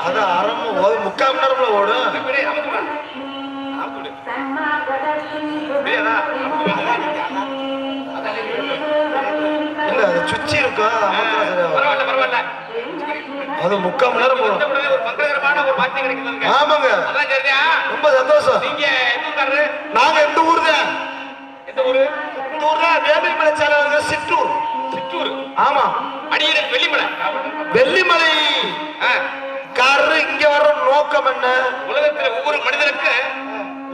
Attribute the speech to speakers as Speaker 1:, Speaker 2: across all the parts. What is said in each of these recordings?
Speaker 1: அது அரை முக்கால் மணி நேரம்ல ஓடும். இல்ல அது சுச்சி இருக்கும். அது முக்கால் மணி நேரம் போடும். ஆமாங்க, ரொம்ப சந்தோஷம். நாங்க எந்த ஊர் தான்? இந்த ஊர் தான் வேலிமலை சாலை, சிற்றூர். சிற்றூர், ஆமா. அடியேன் வெள்ளிமலை. வெள்ளிமலை காரரு இங்க வர நோக்கம் என்ன? உலகத்தில் ஒவ்வொரு மனிதனுக்கு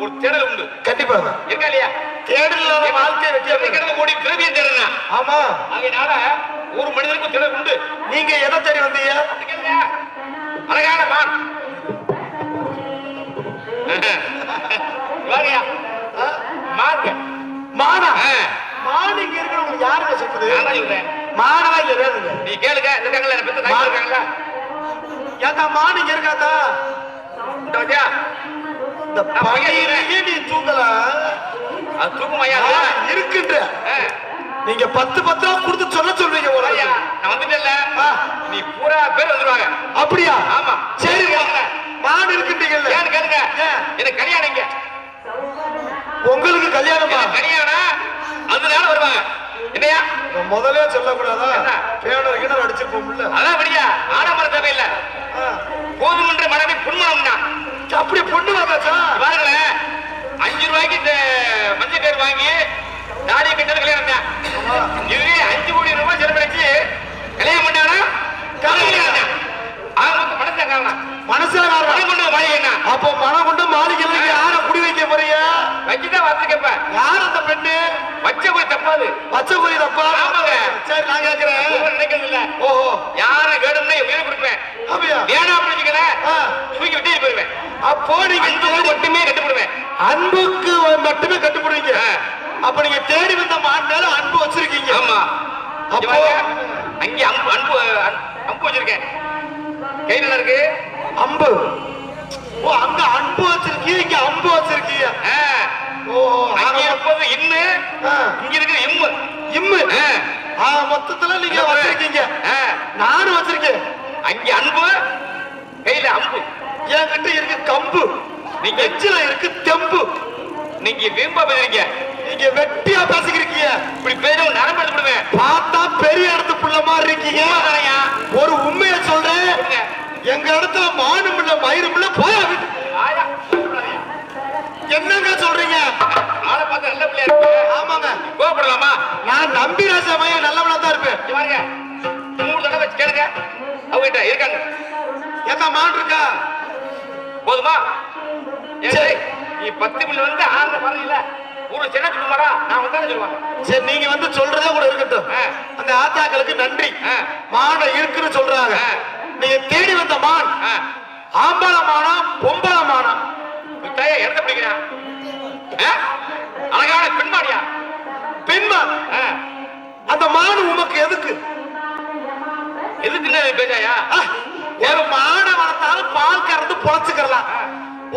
Speaker 1: ஒரு தேடல் உண்டு. கண்டிப்பாக இருக்கா இல்லையா? தேடல் இல்லாத வாழ்க்கை வெற்றி கோடி திரவியம் தேடனா. ஆமா, அதனால ஒரு மனிதனுக்கு தேடல் உண்டு. நீங்க எதை தேடி வந்தீங்க? அழகான மான். மார்க்க மானா மான் இங்க இருக்கிறவங்க யாருங்க சொல்றது? நான் சொல்றேன். மானவா இல்ல வேணுங்க. நீ கேளுங்க. இருக்காங்கல்ல பெத்த தாய் இருக்காங்கல்ல. ஏதா மான் இங்க இருக்காதா? டோஜா இந்த பையனே நீ தூங்கல. அது தூக்குமையா இருக்குன்ற. நீங்க 10 கொடுத்து சொல்லுவீங்க போலயா? நான் வந்துட்டேன்ல. நீ பூரா பேர் வந்துருவாங்க. அப்படியா? ஆமா. சரி வாங்க. மான் இருக்குன்றீங்கல்ல. ஏன் கேளுங்க. எனக்கு கல்யாணம்ங்க. உங்களுக்கு கல்யாணமா? கல்யாணம் அதனால வருவாங்க. என்னையா முதல்ல சொல்லக்கூடாதா? பேனர் கிணறு அடிச்சிருப்போம்ல. அதான் அப்படியா? ஆடம்பரம் தேவையில்லை. போதுமன்ற மனைவி புண்மணம்னா அப்படி பொண்ணு வாங்கச்சா பாருங்களேன். 5 ரூபாய்க்கு இந்த மஞ்சள் கயிறு வாங்கி தாடியை கட்டது கல்யாணம் தான். இதுவே 5 கோடி ரூபாய் செலவழிச்சு கல்யாணம் பண்ணானா கல்யாணம். அவங்க மனசா காரணம். மனசுல மனம் கொண்டு மாளிகை என்ன? அப்போ மனம் கொண்டு மாளிகை யார குடி வைக்க போறீங்க? வச்சுதான் வச்சுக்கப்ப. யார் அந்த பெண்ணு? வச்ச குறி தப்பாது. வச்ச குறி தப்பா? ஆமாங்க. சரி நான் கேட்கிறேன். நினைக்கிறது இல்ல. ஓஹோ, யார கேடும்னா உயிரை கொடுப்பேன். அப்படியா? வேணா அப்படிங்கிற தூக்கி விட்டு போயிருவேன். அப்போ நீங்க அன்புக்கு மட்டுமே கட்டுப்படுவேன். அன்புக்கு மட்டுமே கட்டுப்படுவீங்க. அப்ப நீங்க தேடி வந்த மான் மேல அன்பு வச்சிருக்கீங்க. ஆமா. அப்போ அங்கே அன்பு வச்சிருக்கேன். கையில இருக்கு அம்பு. ஓ, அங்க அன்பு வச்சிருக்கீங்க, இங்க அம்பு வச்சிருக்கீங்க. ஓ, அங்க இருப்பது இன்னு, இங்க இருக்குது இம்மு. இம்மு. மொத்தத்துல நீங்க வச்சிருக்கீங்க. நானும் வச்சிருக்கேன். அங்க அன்பு, கையில அம்பு. என்கிட்ட இருக்கு கம்பு. நீங்க எச்சில இருக்கு தெம்பு. நீங்க வீம்பா பேசுறீங்க. நீங்க வெட்டியா பேசிக்கிறீங்க. இப்படி பேரும் நரம்பு எடுத்துடுவேன். பார்த்தா பெரிய இடத்து புள்ள மாதிரி இருக்கீங்க. ஒரு உண்மையை சொல்றேன். எங்க இடத்துல மானும் இல்ல மயிரும் இல்ல. போயா என்னங்க சொல்றீங்க? ஆளை பார்த்து நல்ல பிள்ளையா இருக்கு. ஆமாங்க. கோபப்படலாமா? நான் நம்பி ராசமையா நல்லவனா தான் இருப்பேன். பாருங்க, 3 தடவை வச்சு கேளுங்க. அவங்கிட்ட இருக்காங்க. என்ன மான் இருக்கா? போதுமா? சரி, நீ 10 பிள்ளை வந்து ஆந்த பாருங்க. ஒரு சின்ன சொல்லுமாடா, நான் வந்தாலும் சொல்லுவாங்க. சரி, நீங்க வந்து சொல்றதே கூட இருக்கட்டும். அந்த ஆத்தாக்களுக்கு நன்றி. மான இருக்குன்னு சொல்றாங்க. நீங்க தேடி வந்த மான் ஆம்பள மானா பொம்பள மானா? இடத்த பிடிக்கிறான். அழகான பெண்மாடியா? பெண்மான். அந்த மான் உமக்கு எதுக்கு? எதுக்கு பேசாயா? ஒரு மானை வளர்த்தாலும் பால் கறந்து பொழைச்சுக்கலாம்.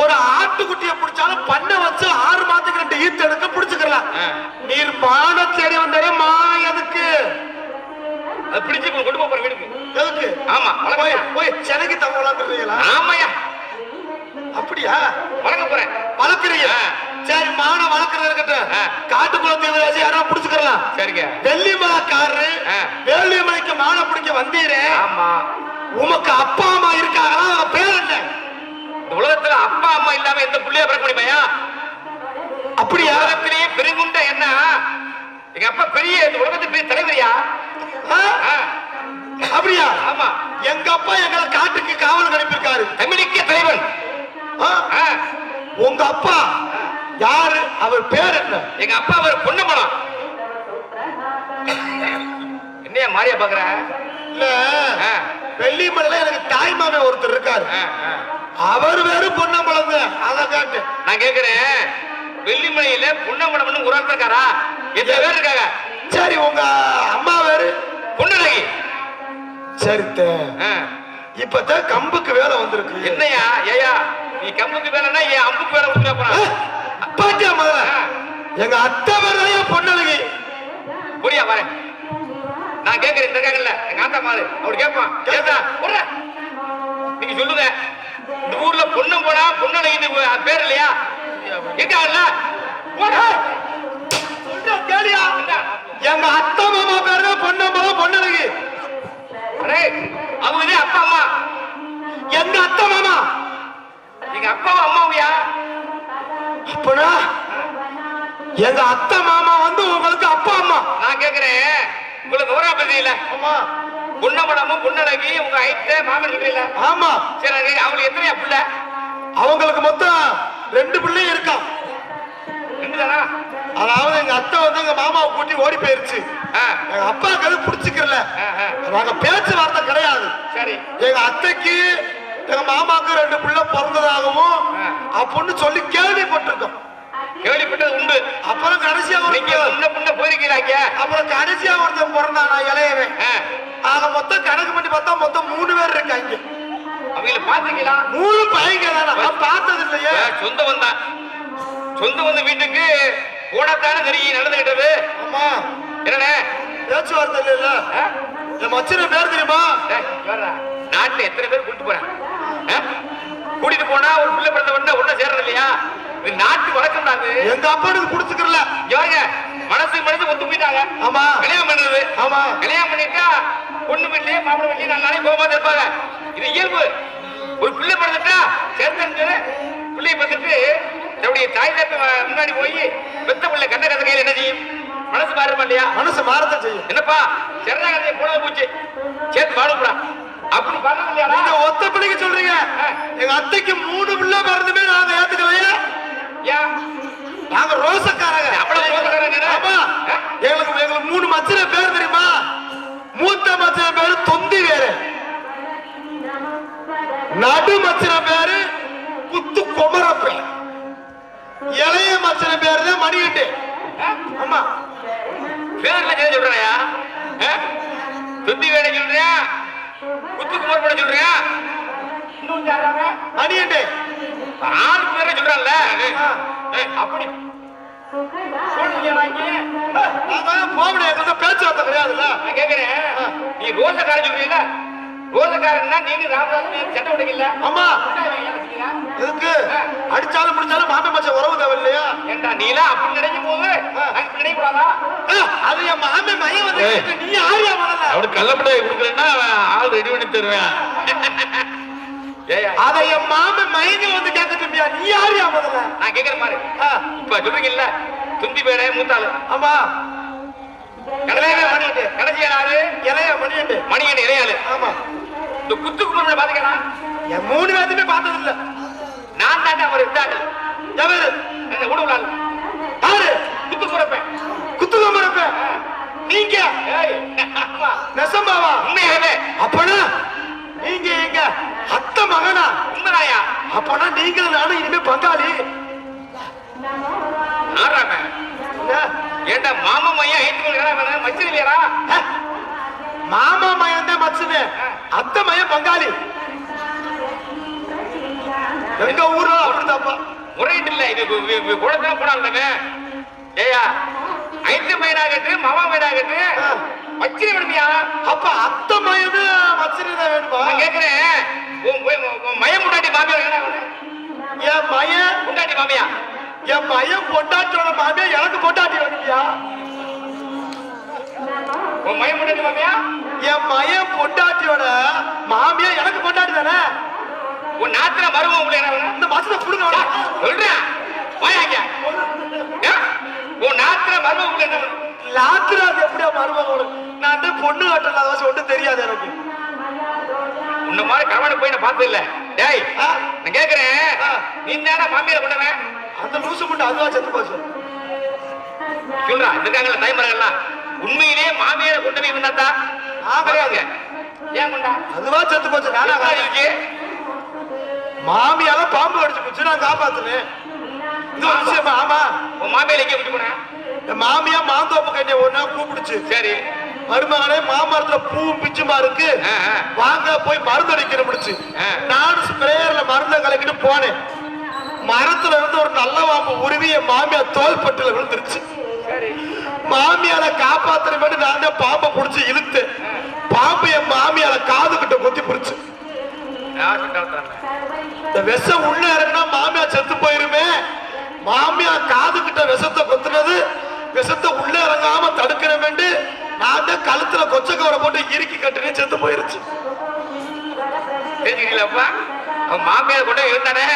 Speaker 1: ஒரு ஆட்டுக்குட்டியை பிடிச்சாலும் பண்ண வச்சு 6 மாதத்துக்கு 2 ஈத்து எடுக்க பிடிச்சுக்கலாம். நீர் மான தேடி வந்தாலே மான எதுக்கு? அது பிடிச்சு கொண்டு போற வீட்டுக்கு எதுக்கு? ஆமா, போய் செனக்கு தவறீங்களா? ஆமாயா. அப்படியா? வளர்க்க போறேன். வளர்க்குறீங்க? சரி, மான வளர்க்கறது இருக்கட்டும். காட்டுக்குள்ள தீவிராஜி யாரும் பிடிச்சுக்கலாம். சரிங்க. வெள்ளிமலைக்காரரு வேலிமலைக்கு மான பிடிக்க வந்தீரே. ஆமா. உமக்கு அப்பா அம்மா இருக்காங்களா? அவங்க பேர் என்ன? உலகத்துல அப்பா அம்மா இல்லாம எந்த புள்ளைய பிறக்க முடியுமையா? அப்படியா? உலகத்திலேயே பெருங்குண்ட என்ன? எங்க அப்பா பெரிய இந்த உலகத்துக்கு பெரிய தலைவரியா? அப்படியா? ஆமா. எங்க அப்பா எங்களை காட்டுக்கு காவல் அனுப்பியிருக்காரு. தமிழிக்க தலைவன். உங்க அப்பா யாரு? அவர் பேர் என்ன? எங்க அப்பா அவர் பொன்னம்பலம். என்னையா மாரியா பாக்குற? இல்ல, வெள்ளிமலையில எனக்கு தாய்மாமே ஒருத்தர் இருக்காரு. அவர் வேறு பொன்னம்பலம். அத கேட்டு நான் கேக்குறேன். வெள்ளிமலையில பொன்னம்பலம் ஒரு ஆள் இருக்காரா? எத்தனை பேர் இருக்காங்க? சரி, உங்க அம்மா வேறு பொன்னழகி. சரித்த, இப்பதான் கம்புக்கு வேலை வந்திருக்கு. என்னையா? ஏயா நீ கம்புக்கு வேலைன்னா ஏன் அம்புக்கு வேலை கொடுத்துட போற? பாத்தியா முதல்ல? எங்க அத்தை வேலையா பொன்னழகி. புரியா வரேன். நான் கேட்கிறேன். இருக்காங்கல்ல எங்க ஆத்தா மாறு. அவர் கேட்பான். கேட்டா
Speaker 2: பேர் இல்லையா இருக்காங்கல்ல
Speaker 1: கேளியா எங்க அத்தை மாமா பேரு பொன்னம்மா பொன்னழகி
Speaker 2: அவங்க அப்பா அம்மா
Speaker 1: எங்க அத்தை மாமா
Speaker 2: எங்க அப்பாவும் அம்மாவையா
Speaker 1: அப்பனா எங்க அத்தை மாமா வந்து உங்களுக்கு அப்பா அம்மா
Speaker 2: நான் கேக்குறேன் உங்களுக்கு விவரம் பத்தி இல்ல
Speaker 1: ஆமா
Speaker 2: பொன்னமடமும் பொன்னழகி உங்க ஐத்த மாமன் சொல்றீங்களா
Speaker 1: ஆமா
Speaker 2: சரி அவங்களுக்கு எத்தனையா பிள்ளை
Speaker 1: அவங்களுக்கு மொத்தம் 2 பிள்ளையும் இருக்கான்
Speaker 2: 2 தானா
Speaker 1: அதாவது எங்க அத்தை வந்து எங்க மாமாவை கூட்டி ஓடி போயிருச்சு எங்க அப்பாவுக்கு அது பிடிச்சிக்கல நாங்க பேச்சுவார்த்தை கிடையாது
Speaker 2: சரி
Speaker 1: எங்க அத்தைக்கு எங்க மாமாவுக்கு 2 பிள்ளை பிறந்ததாகவும் அப்படின்னு சொல்லி கேள்விப்பட்டிருக்கோம்
Speaker 2: கேள்விப்பட்டது உண்டு
Speaker 1: அப்புறம் கடைசியா
Speaker 2: போயிருக்கீங்க
Speaker 1: அப்புறம் கடைசியா ஒருத்தன் பிறந்தானா இளையவன் ஆக மொத்தம் கணக்கு பண்ணி பார்த்தா மொத்தம் 3 பேர் இருக்காங்க
Speaker 2: அவங்கள பாத்தீங்களா
Speaker 1: 3 பையங்க தானே பார்த்தது இல்லையே
Speaker 2: சொந்த வந்த வீட்டுக்கு போனத்தானே தெரியும் நடந்துகிட்டது
Speaker 1: ஆமா
Speaker 2: என்ன
Speaker 1: பேச்சுவார்த்தை இல்ல இந்த மச்சின பேர் தெரியுமா
Speaker 2: நாட்டுல எத்தனை பேர் கூட்டிட்டு போறேன் கூட்டிட்டு போனா ஒரு பிள்ளை பிறந்த உடனே ஒண்ணு சேர்றது இல்லையா இது நாட்டு வழக்கம் தான்
Speaker 1: எங்க அப்பனுக்கு பிடிச்சுக்கல
Speaker 2: மனசு ஒத்து போயிட்டாங்க
Speaker 1: ஆமா
Speaker 2: கல்யாணம் பண்றது
Speaker 1: ஆமா
Speaker 2: கல்யாணம் பண்ணிட்டா பொண்ணு வீட்லயே மாப்பிள்ளை வீட்லயே 4 நாளைக்கு போகாம இருப்பாங்க இது இயல்பு ஒரு பிள்ளை பிறந்துட்டா சேர்ந்து பிள்ளைய பார்த்துட்டு என்னுடைய தாய் முன்னாடி போய் பெத்த பிள்ளை கண்ண கதையில் என்ன செய்யும் மனசு மாறுமா இல்லையா
Speaker 1: மனசு மாறத்தான் செய்யும்
Speaker 2: என்னப்பா சரணாகதியை போனது போச்சு சேர்த்து வாழுப்படா அப்படி பண்ணது இல்லையா
Speaker 1: நீங்க ஒத்த பிள்ளைக்கு சொல்றீங்க எங்க அத்தைக்கு 3 பிள்ளை பிறந்துமே நாங்க ஏத்துக்கலையே
Speaker 2: ஏன்
Speaker 1: நாங்க ரோசக்காரங்க
Speaker 2: அவ்வளவு ரோசக்காரங்க
Speaker 1: ஆமா எங்களுக்கு 3 மச்சின பேர் தெரியுமா மூத்த மச்சின பேரு தொந்தி வேறு நடு மச்சின பேரு குத்து குமரப்ப இளைய மச்சின பேரு தான் மணிகட்டு ஆமா
Speaker 2: பேர்ல சொல்றியா தொந்தி வேலை சொல்றியா குத்து குமரப்பட சொல்றியா
Speaker 1: மணிகட்டு
Speaker 2: 6 பேரை சொல்றான்ல அப்படி
Speaker 1: பேச்சுவார்த்தை கிடையாதுல்ல
Speaker 2: நான் கேக்குறேன் நீ ரோசக்காரன் சொல்றீங்க ரோசக்காரன்னா நீங்க ராமதாஸ் சட்டை உடைக்கல
Speaker 1: ஆமா எதுக்கு அடிச்சாலும் முடிச்சாலும் மாமி மச்ச உறவு தேவை இல்லையா
Speaker 2: ஏண்டா நீலாம் அப்படி நினைக்கும் போது எனக்கு நினைக்கூடாதா
Speaker 1: அது என் மாமி மையம் வந்து நீ ஆரியா முதல்ல
Speaker 2: அவனுக்கு கள்ளப்பட கொடுக்கலன்னா ஆள் ரெடி பண்ணி தருவேன்
Speaker 1: அத என் மாமி மயங்க வந்து கேட்க நீ ஆரியா முதல்ல
Speaker 2: நான் கேக்குற மாதிரி இப்ப சொல்றீங்கல்ல துந்தி பேரே மூத்தாளு
Speaker 1: ஆமா
Speaker 2: கடைசியா நாளு
Speaker 1: இளைய மணியண்டு
Speaker 2: இளையாளு
Speaker 1: ஆமா
Speaker 2: இந்த குத்து குமரப்பட பாத்தீங்களா
Speaker 1: என் 3 பேருமே பார்த்தது இல்ல
Speaker 2: நான் தாண்டா அவர் இருந்தாங்க
Speaker 1: எவரு
Speaker 2: உடவுலாள்
Speaker 1: யாரு
Speaker 2: குத்து குமரப்பேன்
Speaker 1: குத்து குமரப்பேன் நீங்க நெசம்பாவா
Speaker 2: உண்மையாவே
Speaker 1: அப்பனா நீங்க எங்க அத்தை மகனா
Speaker 2: உண்மைதாயா
Speaker 1: அப்பனா நீங்களும் நானும் இனிமே பங்காளி
Speaker 2: ஆறாம ஏண்டா மாமா மையம் ஏற்றுக்கொள்கிறா மச்சின் இல்லையாரா
Speaker 1: மாமா மையம் தான் மச்சினு அத்தை மையம் பங்காளி எங்க ஊர்ல அப்படித்தாப்பா
Speaker 2: முறையிட்டு இல்ல இது குளத்துல போனாங்க ஏயா ஐந்து மையனாகட்டு மாமா மையனாகட்டு மச்சினி வேணுமியா
Speaker 1: அப்ப அத்தை மையமே மச்சினி தான் வேணுமா
Speaker 2: நான் கேக்குறேன் மயம் முண்டாட்டி மாமியா
Speaker 1: என் மையம்
Speaker 2: முண்டாட்டி மாமியா
Speaker 1: என் மையம் பொட்டாட்டியோட மாமியா எனக்கு பொட்டாட்டி வேணுமியா
Speaker 2: உன் மயம் முண்டாட்டி மாமியா
Speaker 1: என் மையம் பொட்டாட்டியோட மாமியா எனக்கு பொட்டாட்டி தானே
Speaker 2: உன் நாத்துல மருமம் உங்களுக்கு
Speaker 1: இந்த மாசத்துல புடுங்க
Speaker 2: சொல்றேன் வாயாங்க உன் நாத்துல மருமம் உங்களுக்கு
Speaker 1: லாத்திர அது எப்படியா மருமக நான் பொண்ணு கட்டல அவசியம் ஒன்றும் தெரியாது எனக்கு
Speaker 2: உன்ன மாதிரி கவனம் போய் நான் பார்த்தது இல்ல டேய் நான் கேக்குறேன் நீ தானே மாமியார கொண்டவன்
Speaker 1: அந்த லூசு மட்டும் அதுவா செத்து போச்சு
Speaker 2: சொல்றா இருக்காங்கல்ல தாய்மார்கள்லாம் உண்மையிலேயே மாமியார கொண்டவன் இருந்தா கிடையாது ஏன் கொண்டா
Speaker 1: அதுவா செத்து போச்சு நானா
Speaker 2: இருக்கு
Speaker 1: மாமியால பாம்பு கடிச்சு போச்சு நான் காப்பாத்துனேன் இது ஒரு விஷயமா ஆமா
Speaker 2: உன் மாமியால எங்க விட்டு போனேன்
Speaker 1: மாமியா மாந்தோப்பு கட்டிய ஒன்னா கூப்பிடுச்சு
Speaker 2: சரி
Speaker 1: மருமகனே மாமரத்துல பூவும் பிச்சுமா இருக்கு வாங்க போய் மருந்து அடிக்கிற முடிச்சு நானும் ஸ்ப்ரேயர்ல மருந்த கலக்கிட்டு போனேன் மரத்துல இருந்து ஒரு நல்ல பாம்பு உருவி என் மாமியா தோல் பட்டுல விழுந்துருச்சு மாமியால காப்பாத்துற மாதிரி நான் தான் பாம்பை புடிச்சு இழுத்து பாம்பு என் மாமியால காது கிட்ட கொத்தி புடிச்சு இந்த விஷம் உள்ள இறங்கினா மாமியா செத்து போய் விஷத்தை கொத்துனது, விஷத்தை உள்ளே இறங்காம தடுக்கணும் வேண்டு நான் தான் கழுத்துல கொச்சக்கவரை போட்டு இறுக்கி கட்டுனே செத்து போயிருச்சு.
Speaker 2: தெரிஞ்சுக்கலப்பா அவன் மாமியார் கொண்டு இருந்தானே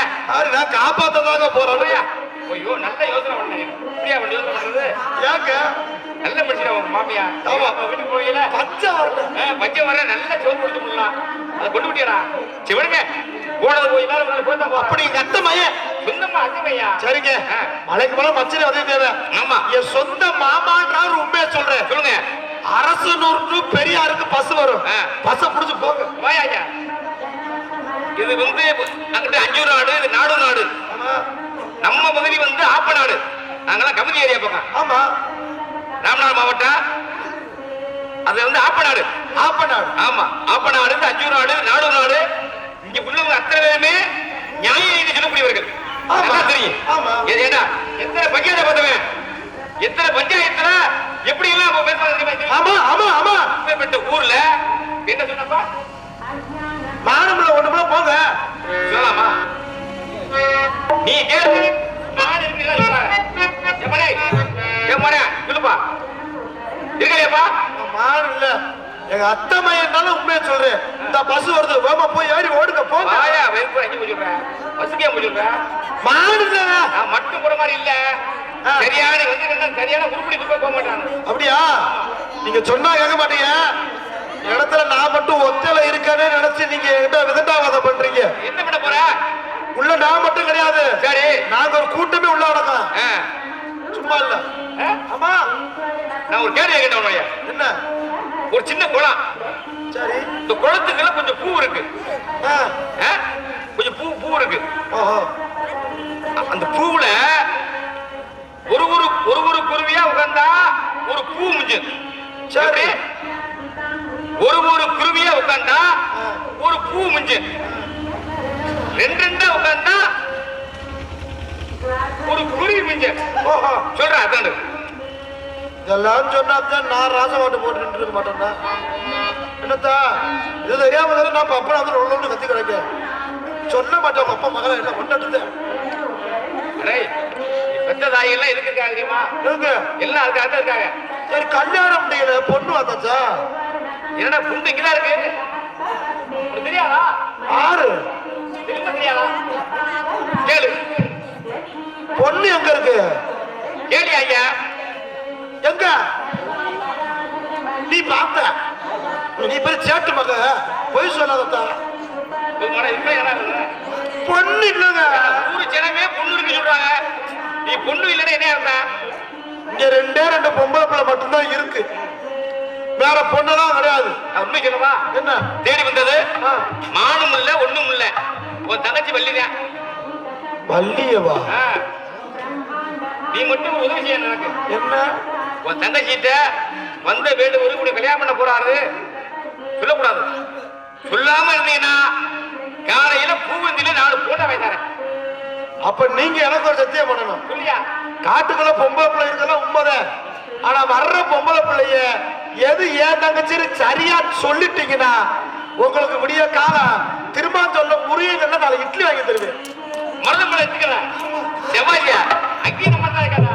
Speaker 1: நான் காப்பாத்ததாக போறேன்.
Speaker 2: ஐயோ நல்ல யோசனை பண்ணேன். இப்படியா அவன் யோசனை பண்றது?
Speaker 1: ஏங்க
Speaker 2: நல்ல மனுஷன் அவன் மாமியா.
Speaker 1: ஆமா.
Speaker 2: வீட்டுக்கு போகல
Speaker 1: பச்சை வரல.
Speaker 2: பச்சை வர நல்ல சோறு கொடுத்து முடியலாம். அதை கொண்டு விட்டியடா. சிவனுங்க போனது போய் போய்
Speaker 1: அப்படி எங்க அத்தை மையன்
Speaker 2: சொந்தமா அத்தை மையா.
Speaker 1: சரிங்க. மலைக்கு மேல மச்சனை உதவி தேவை.
Speaker 2: ஆமா.
Speaker 1: என் சொந்த மாமான்றாரு உண்மையை சொல்றேன்.
Speaker 2: சொல்லுங்க.
Speaker 1: அரசனூர் பெரியாருக்கு பஸ் வரும். பஸ்ஸை புடிச்சு போங்க.
Speaker 2: வாயா ஐயா. இது வந்து அங்கிட்டு அஞ்சூர் நாடு, இது நாடு நாடு. நம்ம பகுதி வந்து ஆப்ப நாடு. நாங்கெல்லாம் கமிதி ஏரியா பக்கம்.
Speaker 1: ஆமா.
Speaker 2: ராமநாடு மாவட்டம் அது வந்து ஆப்பநாடு.
Speaker 1: ஆப்பநாடு.
Speaker 2: ஆமா. ஆப்பநாடு, அஞ்சூர் நாடு, நாடு நாடு. இங்க உள்ளவங்க அத்தனை பேருமே நியாய நீதி சொல்லக்கூடியவர்கள். தெரியும். ஏண்டா எத்தனை பஞ்சாயத்தை பார்த்தவன், எத்தனை பஞ்சாயத்துல எப்படி எல்லாம் பேசுறாங்க.
Speaker 1: ஆமா ஆமா ஆமா.
Speaker 2: ஊர்ல என்ன சொன்னப்பா?
Speaker 1: மானமுள்ள ஒண்ணுமே போங்க
Speaker 2: சொல்லலாமா? நீ கேளு. மாடு இருக்குல்ல எம்மனே எம்மனே சொல்லுப்பா. இருக்கலையாப்பா?
Speaker 1: மாடு இல்ல. எங்க அத்தை மையனால உண்மையை சொல்றேன். இந்த பஸ் வருது, வேமா போய் ஏறி ஓடுங்க போங்க.
Speaker 2: வாயா வெறுப்பு அஞ்சு போச்சுடுறேன். பஸ்ஸுக்கே போச்சுடுறேன்.
Speaker 1: மாடு இல்ல.
Speaker 2: நான் மட்டும் போற மாதிரி இல்ல. சரியான வந்து சரியான உருப்படி போக மாட்டான்.
Speaker 1: அப்படியா? நீங்க சொன்னா கேட்க மாட்டீங்க. இடத்துல நான் மட்டும் ஒத்தையில இருக்கேன்னு நினைச்சு நீங்க என்கிட்ட விதண்டாவாதம் பண்றீங்க.
Speaker 2: என்ன பண்ண போற?
Speaker 1: உள்ள நான் மட்டும் கிடையாது.
Speaker 2: சரி.
Speaker 1: நாங்க ஒரு கூட்டமே உள்ள அடக்கம். சும்மா இல்ல. ஆமா.
Speaker 2: நான் ஒரு கேள்வி கேட்டவன்.
Speaker 1: என்ன?
Speaker 2: ஒரு சின்ன குளம்.
Speaker 1: சரி.
Speaker 2: இந்த குளத்துக்குள்ள கொஞ்சம் பூ இருக்கு. கொஞ்சம் பூ இருக்கு.
Speaker 1: ஓஹோ.
Speaker 2: அந்த பூவுல ஒரு ஒரு குருவியா உட்கார்ந்தா ஒரு பூ முஞ்சு.
Speaker 1: சரி.
Speaker 2: ஒரு குருவியா உட்கார்ந்தா ஒரு பூ முஞ்சு. ரெண்டா உட்கார்ந்தா ஒரு குருவி முஞ்சு.
Speaker 1: ஓஹோ.
Speaker 2: சொல்றேன் அதாண்டு.
Speaker 1: இதெல்லாம் சொன்னாத்தான் நான் ராசமாட்டு போட்டு இருக்க மாட்டேன்னா. என்னத்தா இது தெரியாம நான் அப்பா வந்து ஒண்ணு கத்தி கிடைக்க சொல்ல மாட்டேன். அப்பா மகளை என்ன கொண்டாடுது.
Speaker 2: பெத்த தாயெல்லாம் எதுக்கு இருக்காங்க தெரியுமா? எல்லாம் அதுக்காக தான் இருக்காங்க.
Speaker 1: சரி கல்யாணம் முடியல, பொண்ணு வந்தாச்சா?
Speaker 2: என்னடா புண்டு இங்கதான் இருக்கு. தெரியாதா?
Speaker 1: ஆறு
Speaker 2: தெரியாதா? கேளு.
Speaker 1: பொண்ணு எங்க இருக்கு?
Speaker 2: கேளு ஐயா.
Speaker 1: எங்க நீ பார்த்த? நீ பெரிய சேட்டு மக, பொய் சொல்லாதா? பொண்ணு இல்லங்க.
Speaker 2: ஊரு ஜனமே பொண்ணு இருக்கு சொல்றாங்க. நீ பொண்ணு இல்லைன்னா என்ன இருந்தா?
Speaker 1: இங்க ரெண்டு பொம்பளை பிள்ளை மட்டும்தான் இருக்கு, வேற பொண்ணுதான் கிடையாது.
Speaker 2: உண்மை சொல்லவா?
Speaker 1: என்ன
Speaker 2: தேடி வந்தது? மானும் இல்ல ஒண்ணும் இல்ல. உன் தங்கச்சி வள்ளிதான்.
Speaker 1: வள்ளியவா?
Speaker 2: நீ மட்டும் உதவி செய்ய எனக்கு.
Speaker 1: என்ன?
Speaker 2: உன் தங்கச்சிட்ட வந்த வீடு ஒரு கூட கல்யாணம் பண்ண போறாரு சொல்லக்கூடாது. சொல்லாம இருந்தீங்கன்னா காலையில பூவந்தில 4 போட்டோ வைத்தாரேன்.
Speaker 1: அப்ப நீங்க எனக்கு ஒரு சத்தியம் பண்ணணும்.
Speaker 2: சொல்லியா?
Speaker 1: காட்டுக்குள்ள பொம்பளை பிள்ளை இருக்கலாம் உண்மைதான். ஆனா வர்ற பொம்பளை பிள்ளைய எது ஏன் தங்கச்சின்னு சரியா சொல்லிட்டீங்கன்னா உங்களுக்கு விடிய காலம் திரும்ப சொல்ல முறியுங்கன்னா நான் இட்லி வாங்கி தருவேன்.
Speaker 2: மருதமலை எடுத்துக்கிறேன். செவ்வாய்யா அங்கேயும் நம்ம தான் இருக்கா?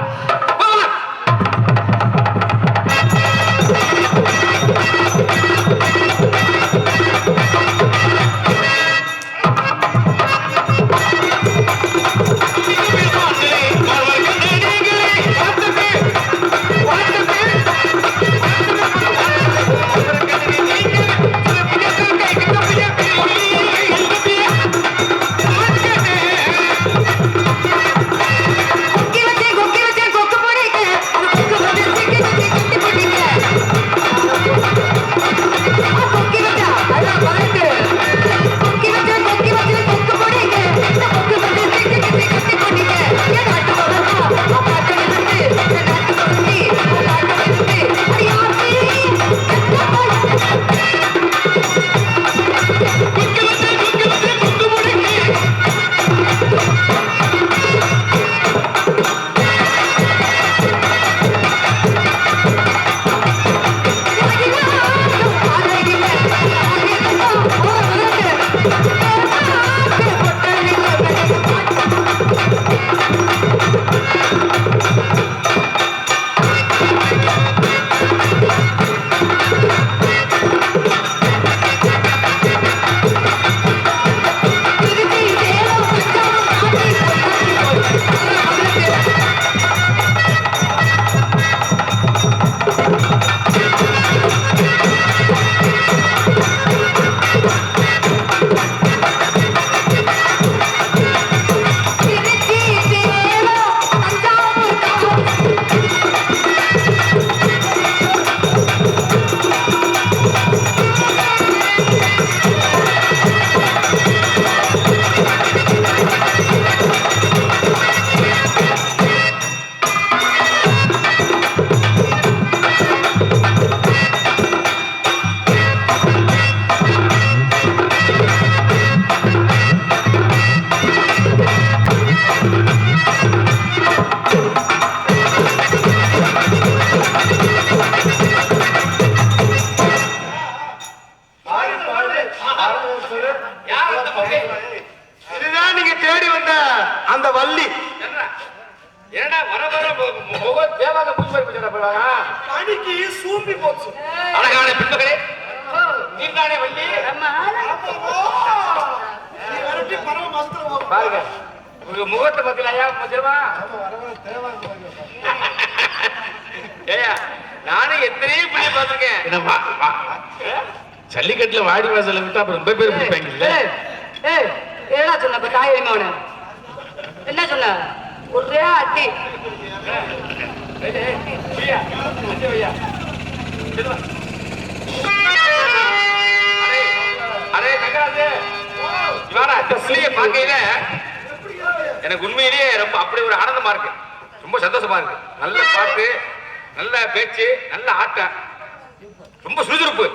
Speaker 2: யார் அந்த பொண்ணு?
Speaker 1: இதுதான் நீங்க தேடி வந்த அந்த வள்ளி.
Speaker 2: ஏன்னா வர வர முகம் தேவாங்க பூச்சி மாதிரி போயிடுவாங்க.
Speaker 1: பனிக்கு சூம்பி போச்சு.
Speaker 2: அழகான பின்பகளே, நீதானே வள்ளி? பாருங்க உங்க முகத்தை பத்தில ஐயா தெரியுமா? ஏயா நானும் எத்தனையோ பிள்ளை பார்த்திருக்கேன். ஜல்லிக்கட்டுல வாடி வாசல விட்டு அப்புறம் ரொம்ப பேர் பிடிப்பாங்கல்ல.
Speaker 3: என்ன சொன்ன தாய் வேணும்னு என்ன சொன்ன? ஒரே அட்டி.
Speaker 2: அரே தங்கராஜு, இவாரா இந்த பிள்ளைய பார்க்கையில எனக்கு உண்மையிலேயே ரொம்ப அப்படி ஒரு ஆனந்தமா இருக்கு, ரொம்ப சந்தோஷமா இருக்கு. நல்ல பாட்டு, நல்ல பேச்சு, நல்ல ஆட்டம், ரொம்ப சுறுசுறுப்பு.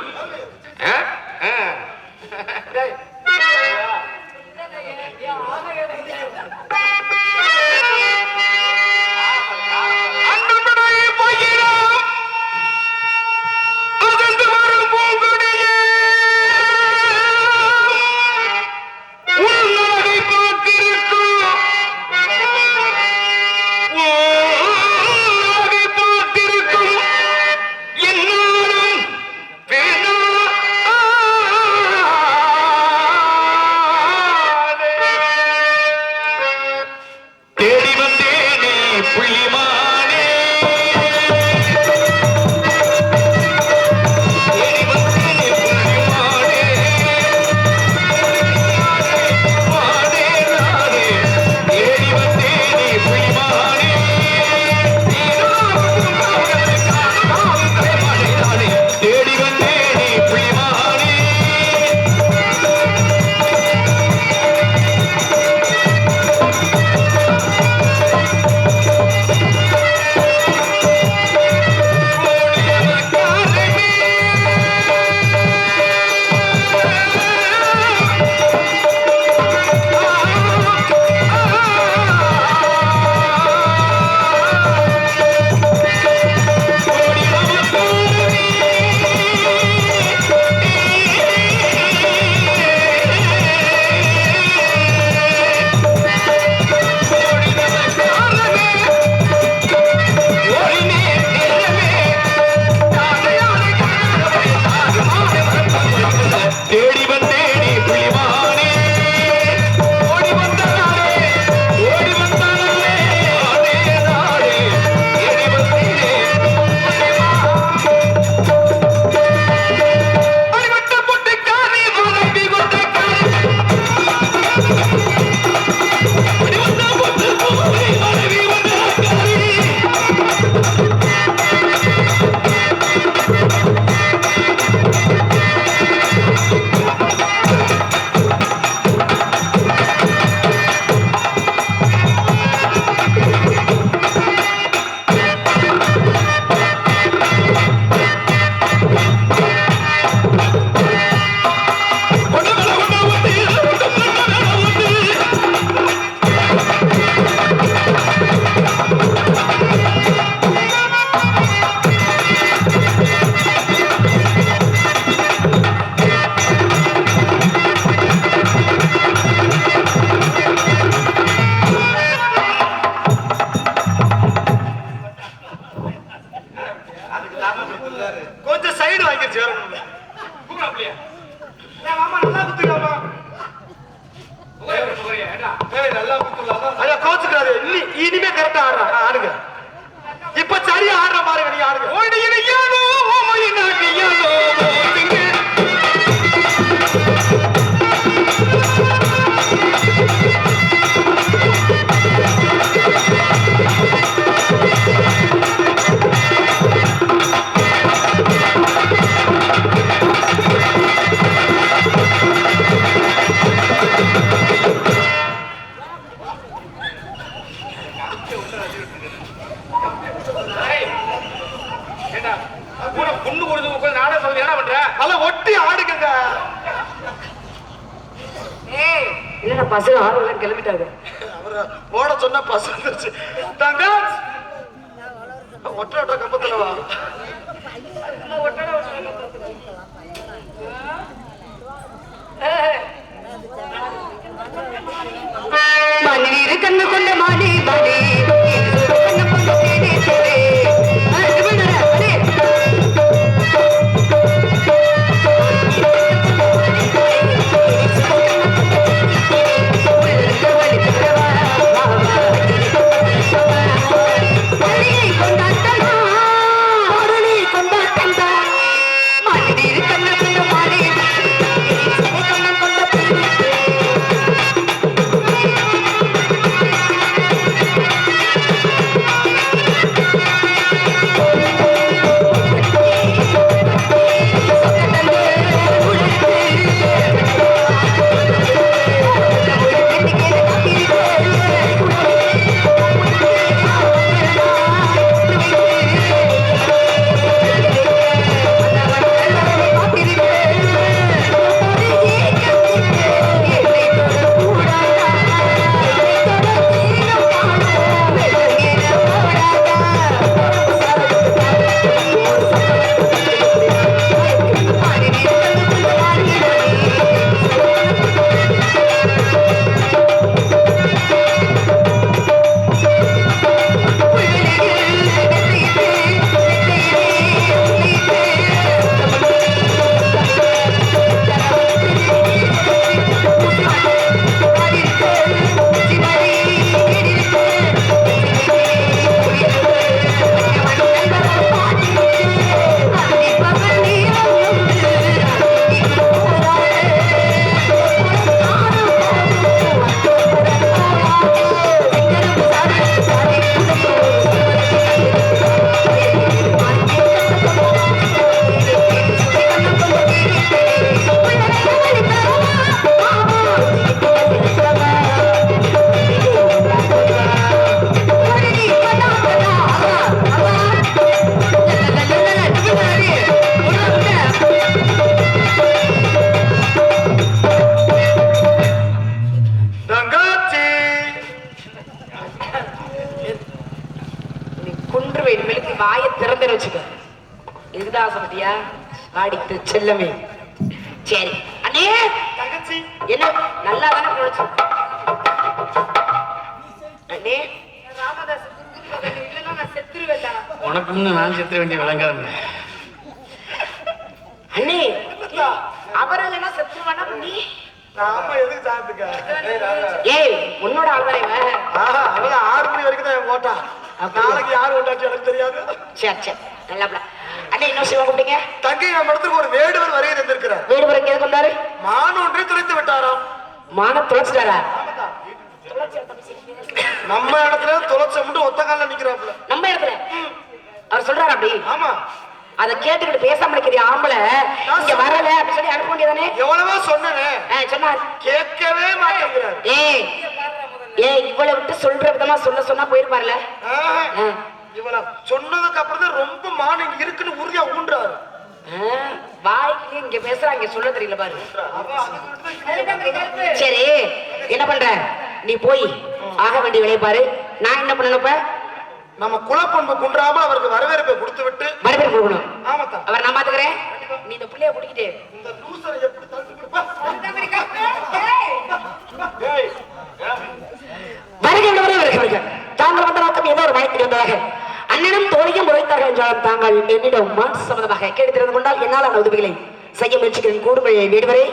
Speaker 1: கொஞ்சம் சைடு வாங்கிருச்சு. நல்லா கோச்சுக்காது. இனிமே கரெக்டா ஆடுங்க. இப்ப சரியா ஆடுற மாதிரி நீ ஆடுங்க.
Speaker 3: பசங்க ஆளுநர் கிளம்பிட்டாங்க.
Speaker 1: போட சொன்னா பசங்க தாங்க ஒற்றை ஒற்றை கம்பத்துலவா
Speaker 3: மணிர் கண்ணு கொண்ட மாடி மாடி கண்ணு கொண்ட தேடி தேடி வாயை திறந்து வச்சுக்க. இதுதான் ஆசைப்பட்டியா? ஆடித்து செல்லமே. சரி அண்ணே
Speaker 1: தங்கச்சி
Speaker 3: என்ன நல்லா தானே நினைச்சு அண்ணே ராமதாஸ் இல்லைன்னா நான் செத்துருவேன்.
Speaker 2: உனக்கு நான் செத்துற வேண்டிய விளங்காத
Speaker 3: அண்ணே அவர் இல்லைன்னா செத்துருவானா நீ?
Speaker 1: நாம எதுக்கு சாப்பிட்டுக்க?
Speaker 3: ஏய் உன்னோட ஆள்தானே
Speaker 1: அவன் 6 மணி வரைக்கும் தான் ஓட்டா. நாளைக்கு யாரு ஓட்டாச்சு எனக்கு தெரியாது.
Speaker 3: சரி சரி நல்லா அண்ணே இன்னும் சிவம் கூப்பிட்டீங்க.
Speaker 1: தங்கை நம்ம இடத்துக்கு ஒரு வேடுவர் வருகை தந்திருக்கிறார்.
Speaker 3: வேடுவர் எங்க கொண்டாரு?
Speaker 1: மான் ஒன்றை துளைத்து விட்டாராம்.
Speaker 3: மான துளைச்சிட்டாரா?
Speaker 1: நம்ம இடத்துல துளைச்ச மட்டும் ஒத்த கால நிக்கிறாப்ல.
Speaker 3: நம்ம இடத்துல அவர் சொல்றாரு அப்படி?
Speaker 1: ஆமா.
Speaker 3: அத கேட்டுக்கிட்டு பேசாம இருக்கிற ஆம்பளை இங்க வரல அப்படி சொல்லி அனுப்ப வேண்டியதானே?
Speaker 1: எவ்வளவோ சொன்னேன்
Speaker 3: சொன்னார்
Speaker 1: கேட்கவே மாட்டேங்கிறார்.
Speaker 3: ஏய் இவளை விட்டு சொல்ற விதமா சொன்னா போயிருப்பார்ல.
Speaker 1: இவள சொன்னதுக்கு அப்புறம் தான் ரொம்ப மான் இங்க இருக்குன்னு உறுதியா ஊன்றாரு.
Speaker 3: வாய்க்கு இங்க பேசுறாங்க இங்க சொல்ல தெரியல பாரு. சரி என்ன பண்ற நீ போய் ஆக வேண்டிய வேலையை பாரு. நான் என்ன பண்ணணும்ப்ப?
Speaker 1: நம்ம குலப்பண்பு குன்றாம அவருக்கு வரவேற்பை கொடுத்து விட்டு
Speaker 3: வரவேற்பு கொடுக்கணும்.
Speaker 1: ஆமாத்தா
Speaker 3: அவர் நான் பாத்துக்கிறேன். நீ இந்த பிள்ளைய பிடிக்கிட்டு
Speaker 1: இந்த லூசரை எப்படி தள்ளி கொடுப்பா?
Speaker 3: வருக தாங்கள் வந்த நோக்கம் ஏதோ ஒரு மயத்தில் வந்ததாக அண்ணனும் தோழியும் உழைத்தார்கள் என்றாலும் தாங்கள் என்னிடம் மாற்று சம்பந்தமாக கேட்டு தெரிந்து கொண்டால் என்னால் அந்த உதவிகளை செய்ய முயற்சிக்கிறேன். கூடுங்கள் வேடுவரே.